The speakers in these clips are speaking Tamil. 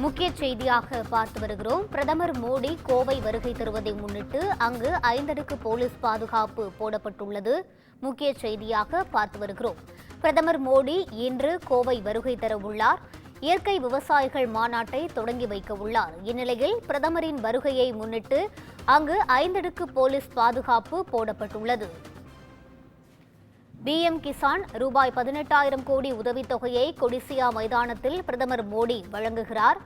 முக்கிய செய்தியாக பார்த்து வருகிறோம். பிரதமர் மோடி கோவை வருகை தருவதை முன்னிட்டு அங்கு 5 அடுக்கு போலீஸ் பாதுகாப்பு போடப்பட்டுள்ளது. முக்கிய செய்தியாக பார்த்து வருகிறோம். பிரதமர் மோடி இன்று கோவை வருகை தர உள்ளார். இயற்கை விவசாயிகள் மாநாட்டை தொடங்கி வைக்க உள்ளார். இந்நிலையில் பிரதமரின் வருகையை முன்னிட்டு அங்கு 5 அடுக்கு போலீஸ் பாதுகாப்பு போடப்பட்டுள்ளது. PM கிசான் ரூபாய் 18,000 கோடி உதவித்தொகையை கொடிசியா மைதானத்தில் பிரதமர் மோடி வழங்குகிறார்.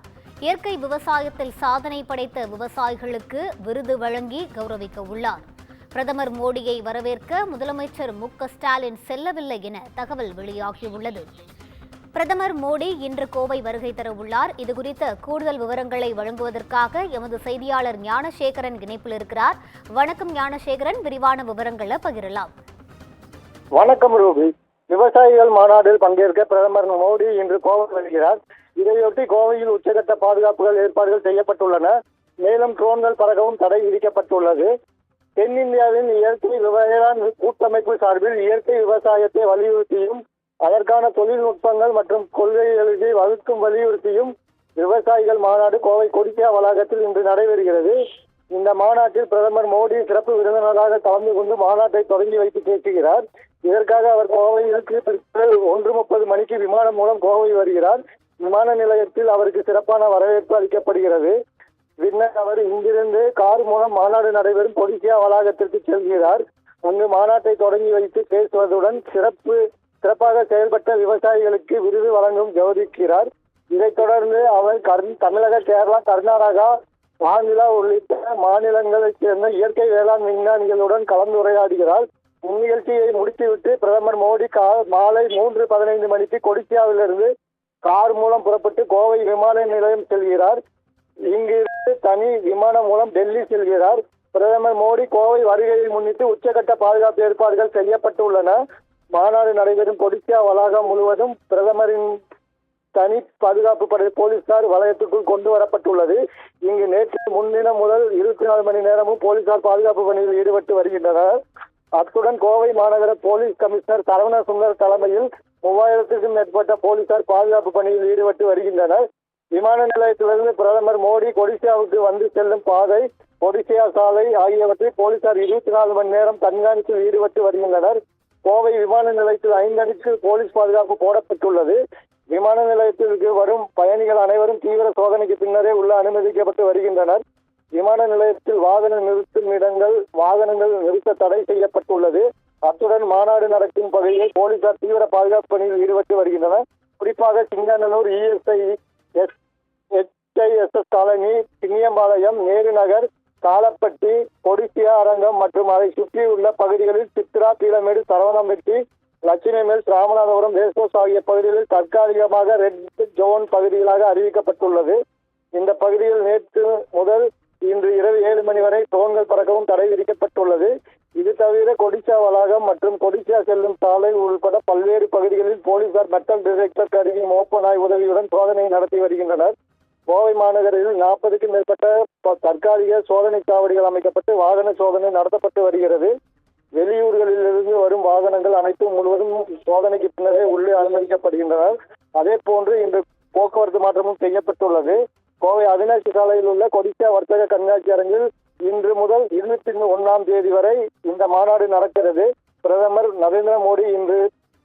இயற்கை விவசாயத்தில் சாதனை படைத்த விவசாயிகளுக்கு விருது வழங்கி கௌரவிக்க உள்ளார். பிரதமர் மோடியை வரவேற்க முதலமைச்சர் மு.க.ஸ்டாலின் செல்லவில்லை என தகவல் வெளியாகியுள்ளது. பிரதமர் மோடி இன்று கோவை வருகை தர உள்ளார். இதுகுறித்த கூடுதல் விவரங்களை வழங்குவதற்காக எமது செய்தியாளர் ஞானசேகரன் இணைப்பில் இருக்கிறார். வணக்கம் ஞானசேகரன், விரிவான விவரங்களை பகிரலாம். வணக்கம் ரூபி. விவசாயிகள் மாநாட்டில் பங்கேற்க பிரதமர் மோடி இன்று கோவை வருகிறார். இதையொட்டி கோவையில் உச்சகட்ட பாதுகாப்புகள் ஏற்பாடுகள் செய்யப்பட்டுள்ளன. மேலும் ட்ரோன்கள் பறக்கவும் தடை விதிக்கப்பட்டுள்ளது. தென்னிந்தியாவின் இயற்கை வேளாண் கூட்டமைப்பு சார்பில் இயற்கை விவசாயத்தை வலியுறுத்தியும் அதற்கான தொழில்நுட்பங்கள் மற்றும் கொள்கைகளை வகுக்கும் வலியுறுத்தியும் விவசாயிகள் மாநாடு கோவை கொடிசியா வளாகத்தில் இன்று நடைபெறுகிறது. இந்த மாநாட்டில் பிரதமர் மோடி சிறப்பு விருந்தினராக கலந்து கொண்டு மாநாட்டை தொடங்கி வைத்து பேசுகிறார். இதற்காக அவர் கோவைக்கு 1:30 மணிக்கு விமானம் மூலம் கோவை வருகிறார். விமான நிலையத்தில் அவருக்கு சிறப்பான வரவேற்பு அளிக்கப்படுகிறது. பின்னர் அவர் இங்கிருந்து கார் மூலம் மாநாடு நடைபெறும் கொடிசியா வளாகத்திற்கு செல்கிறார். அங்கு மாநாட்டை தொடங்கி வைத்து பேசுவதுடன் சிறப்பாக செயல்பட்ட விவசாயிகளுக்கு விருது வழங்கும் கௌரவிக்கிறார். இதைத் தொடர்ந்து அவர் தமிழக, கேரளா, கர்நாடகா, ஆந்திரா உள்ளிட்ட மாநிலங்களைச் சேர்ந்த இயற்கை வேளாண் விஞ்ஞானிகளுடன் கலந்துரையாடுகிறார். இந்நிகழ்ச்சியை முடித்துவிட்டு பிரதமர் மோடி மாலை 3:15 மணிக்கு கொடிசியாவிலிருந்து கார் மூலம் புறப்பட்டு கோவை விமான நிலையம் செல்கிறார். இங்கிருந்து தனி விமானம் மூலம் டெல்லி செல்கிறார். பிரதமர் மோடி கோவை வருகையை முன்னிட்டு உச்சகட்ட பாதுகாப்பு ஏற்பாடுகள் செய்யப்பட்டுள்ளன. மாநாடு நடைபெறும் கொடிசியா வளாகம் முழுவதும் பிரதமரின் தனி பாதுகாப்பு படை போலீசார் வலயத்துக்குள் கொண்டு வரப்பட்டுள்ளது. இங்கு நேற்று முன்தினம் முதல் 24 மணி நேரமும் போலீசார் பாதுகாப்பு பணியில் ஈடுபட்டு வருகின்றனர். அத்துடன் கோவை மாநகர போலீஸ் கமிஷனர் சரவண சுந்தர் தலைமையில் 3000க்கும் மேற்பட்ட போலீசார் பாதுகாப்பு பணியில் ஈடுபட்டு வருகின்றனர். விமான நிலையத்திலிருந்து பிரதமர் மோடி கொடிசியாவுக்கு வந்து செல்லும் பாதை, கொடிசியா சாலை ஆகியவற்றை போலீசார் 24 மணி நேரம் கண்காணிப்பில் ஈடுபட்டு வருகின்றனர். கோவை விமான நிலையத்தில் 5 அடுக்கு போலீஸ் பாதுகாப்பு போடப்பட்டுள்ளது. விமான நிலையத்திற்கு வரும் பயணிகள் அனைவரும் தீவிர சோதனைக்கு பின்னரே உள்ள அனுமதிக்கப்பட்டு வருகின்றனர். விமான நிலையத்தில் வாகன நிறுத்தும் இடங்கள், வாகனங்கள் நிறுத்த தடை செய்யப்பட்டுள்ளது. அத்துடன் மாநாடு நடக்கும் பகுதியில் போலீசார் தீவிர பாதுகாப்பு பணியில் ஈடுபட்டு வருகின்றனர். குறிப்பாக சிங்கநல்லூர், HISS காலனி, சிங்கியம்பாளையம், நேரு நகர், காலப்பட்டி, கொடிசியா அரங்கம் மற்றும் அதை சுற்றியுள்ள பகுதிகளில் சித்ரா, பீளமேடு, சரவணம்பட்டி, லட்சுமிமேல், ராமநாதபுரம், ரேஸ்கோர்ஸ் ஆகிய பகுதிகளில் தற்காலிகமாக ரெட் ஜோன் பகுதிகளாக அறிவிக்கப்பட்டுள்ளது. இந்த பகுதியில் நேற்று முதல் இன்று இரவு 7 மணி வரை ட்ரோன்கள் பறக்கவும் தடை விதிக்கப்பட்டுள்ளது. இது தவிர கொடிசியா வளாகம் மற்றும் கொடிசியா செல்லும் சாலை உள்பட பல்வேறு பகுதிகளில் போலீசார் மெட்டல் டிடெக்டர் கருவி, மோப்ப நாய் உதவியுடன் சோதனை நடத்தி வருகின்றனர். கோவை மாநகரில் 40க்கும் மேற்பட்ட தற்காலிக சோதனை சாவடிகள் அமைக்கப்பட்டு வாகன சோதனை நடத்தப்பட்டு வருகிறது. வெளியூர்களிலிருந்து வரும் வாகனங்கள் அனைத்தும் முழுவதும் சோதனைக்கு பின்னரே உள்ளே அனுமதிக்கப்படுகின்றனர். அதே போன்று இன்று போக்குவரத்து மாற்றமும் செய்யப்பட்டுள்ளது. கோவை அவினாசி சாலையில் உள்ள கொடிசியா வர்த்தக கண்காட்சி அரங்கில் இன்று முதல் 21ஆம் தேதி வரை இந்த மாநாடு நடக்கிறது. பிரதமர் நரேந்திர மோடி இன்று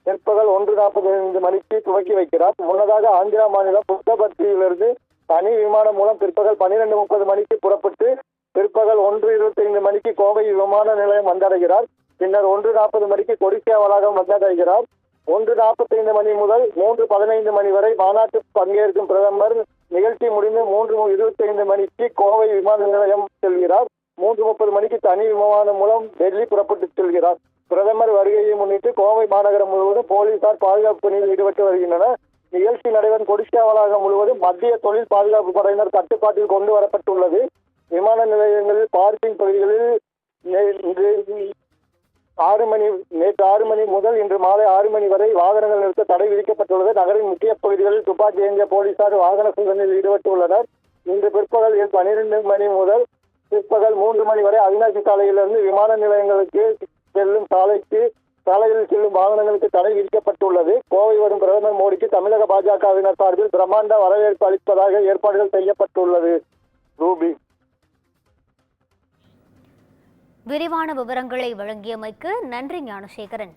பிற்பகல் 1:45 மணிக்கு துவக்கி வைக்கிறார். முன்னதாக ஆந்திரா மாநிலம் புட்டபர்த்தியிலிருந்து தனி விமானம் மூலம் பிற்பகல் 12:30 மணிக்கு புறப்பட்டு பிற்பகல் 1:25 மணிக்கு கோவை விமான நிலையம் வந்தடைகிறார். பின்னர் 1:40 மணிக்கு கொடிசியா வளாகம் வந்தடைகிறார். 1:45 மணி முதல் 3:15 மணி வரை மாநாட்டில் பங்கேற்கும் பிரதமர் நிகழ்ச்சி முடிந்து 3:25 மணிக்கு கோவை விமான நிலையம் செல்கிறார். 3:30 மணிக்கு தனி விமானம் மூலம் டெல்லி புறப்பட்டு செல்கிறார். பிரதமர் வருகையை முன்னிட்டு கோவை மாநகரம் முழுவதும் போலீசார் பாதுகாப்பு பணியில் ஈடுபட்டு வருகின்றனர். நிகழ்ச்சி நடைபெறும் கொடிசியா வளாகம் முழுவதும் மத்திய தொழில் பாதுகாப்பு படையினர் கட்டுப்பாட்டில் கொண்டு வரப்பட்டுள்ளது. விமான நிலையங்களில் பார்க்கிங் பகுதிகளில் நேற்று 6 மணி முதல் இன்று மாலை 6 மணி வரை வாகனங்கள் நிறுத்த தடை விதிக்கப்பட்டுள்ளது. நகரின் முக்கிய பகுதிகளில் துப்பாக்கி ஏந்திய போலீசார் வாகன சோதனையில் ஈடுபட்டுள்ளனர். இன்று பிற்பகல் 12 மணி முதல் பிற்பகல் 3 மணி வரை அவினாசி சாலையிலிருந்து விமான நிலையங்களுக்கு செல்லும் சாலைக்கு சாலையில் செல்லும் வாகனங்களுக்கு தடை விதிக்கப்பட்டுள்ளது. கோவை வரும் பிரதமர் மோடிக்கு தமிழக பாஜகவினர் சார்பில் பிரம்மாண்ட வரவேற்பு அளிப்பதாக ஏற்பாடுகள் செய்யப்பட்டுள்ளது. ரூபி, விரிவான விவரங்களை வழங்கியமைக்கு நன்றி ஞானசேகரன்.